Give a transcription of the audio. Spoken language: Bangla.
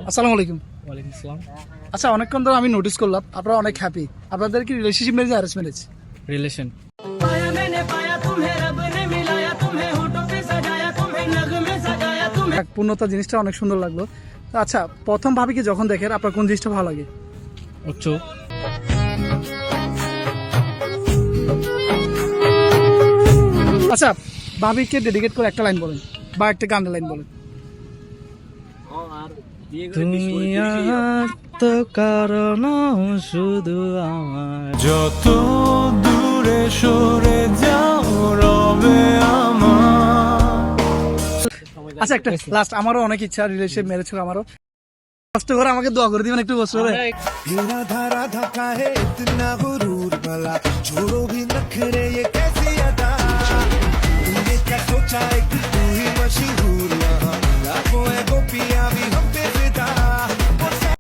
আসসালামু আলাইকুম। ওয়ালাইকুম আসসালাম। আচ্ছা, অনেকক্ষণ ধরে আমি নোটিস করলাম আপনারা অনেক হ্যাপি। আপনাদের কি relationship marriage arrange marriage? Relation. পূর্ণতা জিনিসটা অনেক সুন্দর লাগলো। আচ্ছা, প্রথম ভাবিকে যখন দেখেন আপনার কোন জিনিসটা ভালো লাগে? চোখ। আচ্ছা, ভাবিকে ডেডিকেট করে একটা লাইন বলেন বা একটা গানের লাইন বলেন। তুমি আর তো কারণ শুধু আমার, যত দূরে সরে যাও রবে আমার। আচ্ছা, একটা লাস্ট, আমারও অনেক ইচ্ছা রিলেশন ম্যারেজ করে। আমারও কষ্ট করে আমাকে দোয়া করে দিবেন একটু কষ্ট করে। राधा राधा का है इतना गुरूर भला, छोड़ो भी नखरे ये